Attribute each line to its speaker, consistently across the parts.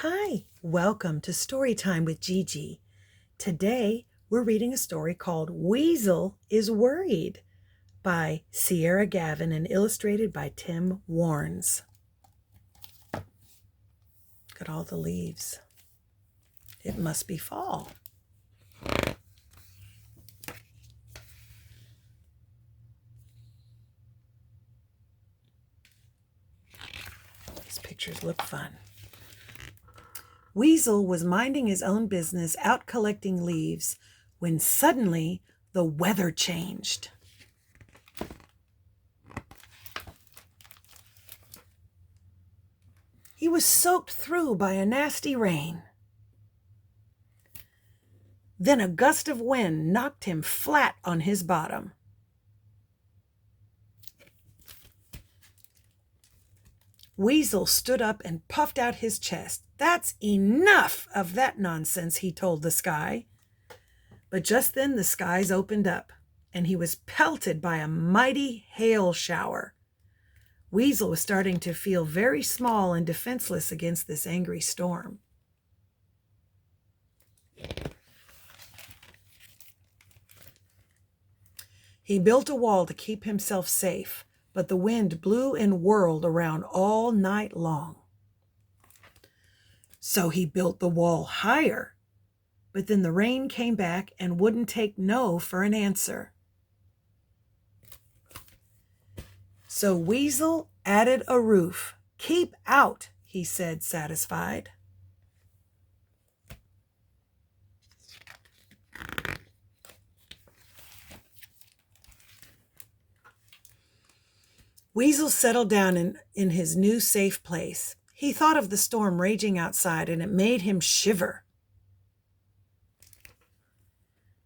Speaker 1: Hi, welcome to Storytime with Gigi. Today we're reading a story called Weasel is Worried by Ciara, Gavin, and illustrated by Tim Warnes. Look at all the leaves. It must be fall. These pictures look fun. Weasel was minding his own business out collecting leaves when suddenly the weather changed. He was soaked through by a nasty rain. Then a gust of wind knocked him flat on his bottom. Weasel stood up and puffed out his chest. "That's enough of that nonsense," he told the sky. But just then the skies opened up, and he was pelted by a mighty hail shower. Weasel was starting to feel very small and defenseless against this angry storm. He built a wall to keep himself safe, but the wind blew and whirled around all night long. So he built the wall higher, but then the rain came back and wouldn't take no for an answer. So Weasel added a roof. "Keep out," he said, satisfied. Weasel settled down in his new safe place. He thought of the storm raging outside, and it made him shiver.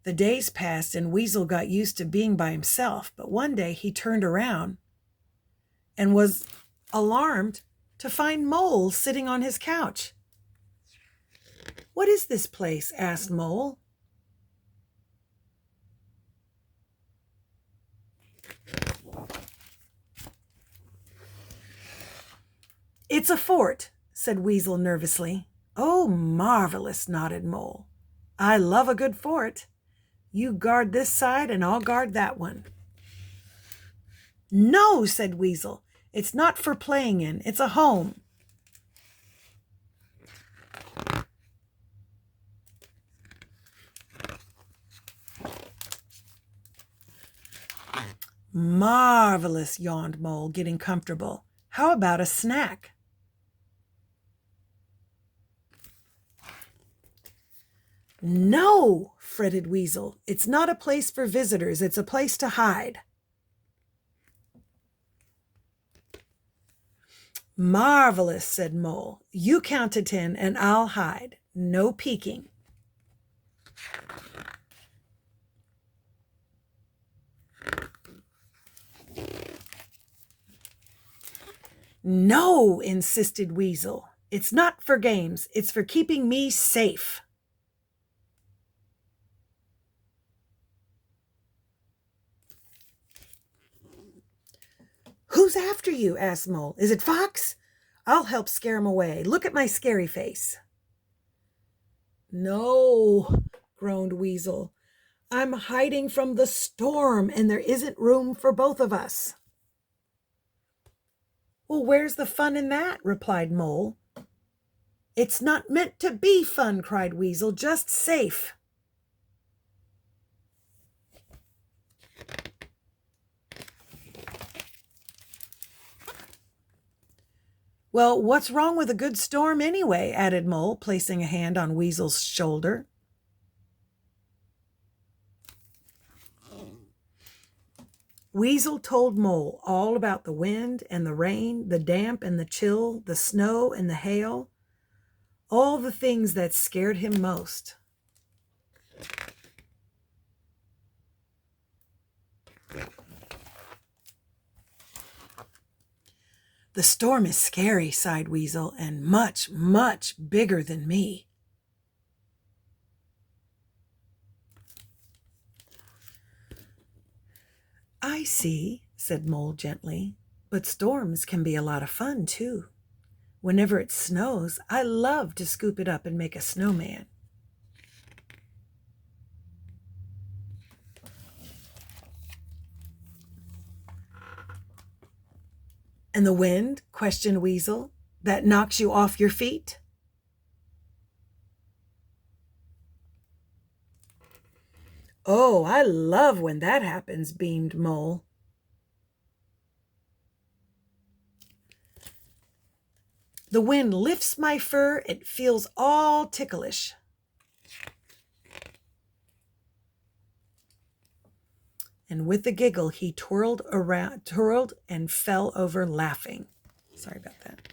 Speaker 1: The days passed, and Weasel got used to being by himself, but one day he turned around and was alarmed to find Mole sitting on his couch. "What is this place?" asked Mole. "It's a fort," said Weasel nervously. "Oh, marvelous," nodded Mole. "I love a good fort. You guard this side and I'll guard that one." "No," said Weasel. "It's not for playing in. It's a home." "Marvelous," yawned Mole, getting comfortable. "How about a snack?" "No," fretted Weasel. "It's not a place for visitors. It's a place to hide." "Marvelous," said Mole. "You count to 10 and I'll hide. No peeking." "No," insisted Weasel. "It's not for games. It's for keeping me safe." "Who's after you?" asked Mole. "Is it Fox? I'll help scare him away. Look at my scary face." "No," groaned Weasel. "I'm hiding from the storm, and there isn't room for both of us." "Well, where's the fun in that?" replied Mole. "It's not meant to be fun," cried Weasel. "Just safe." "Well, what's wrong with a good storm anyway?" added Mole, placing a hand on Weasel's shoulder. Weasel told Mole all about the wind and the rain, the damp and the chill, the snow and the hail, all the things that scared him most. "The storm is scary," sighed Weasel, "and much, much bigger than me." "I see," said Mole gently, "but storms can be a lot of fun, too. Whenever it snows, I love to scoop it up and make a snowman. And the wind, questioned Weasel, that knocks you off your feet? Oh, I love when that happens, beamed Mole. The wind lifts my fur, it feels all ticklish. And with a giggle, he twirled and fell over laughing. Sorry about that.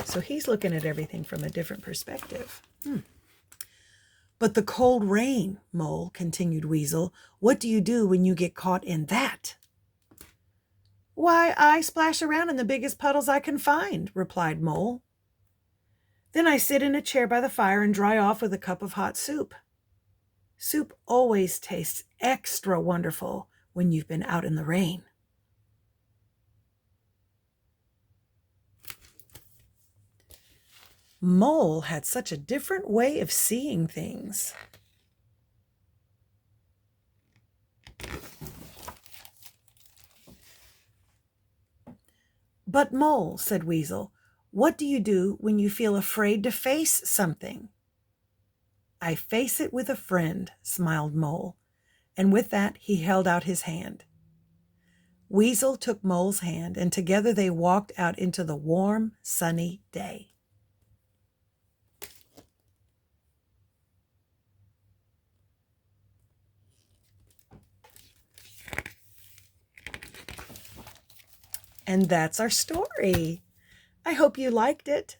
Speaker 1: So he's looking at everything from a different perspective. But the cold rain, Mole, continued Weasel. What do you do when you get caught in that? Why, I splash around in the biggest puddles I can find, replied Mole. Then I sit in a chair by the fire and dry off with a cup of hot soup. Soup always tastes extra wonderful when you've been out in the rain. Mole had such a different way of seeing things. But Mole, said Weasel, what do you do when you feel afraid to face something? I face it with a friend, smiled Mole, and with that he held out his hand. Weasel took Mole's hand, and together they walked out into the warm, sunny day. And that's our story. I hope you liked it.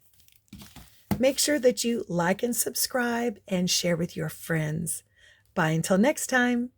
Speaker 1: Make sure that you like and subscribe and share with your friends. Bye until next time.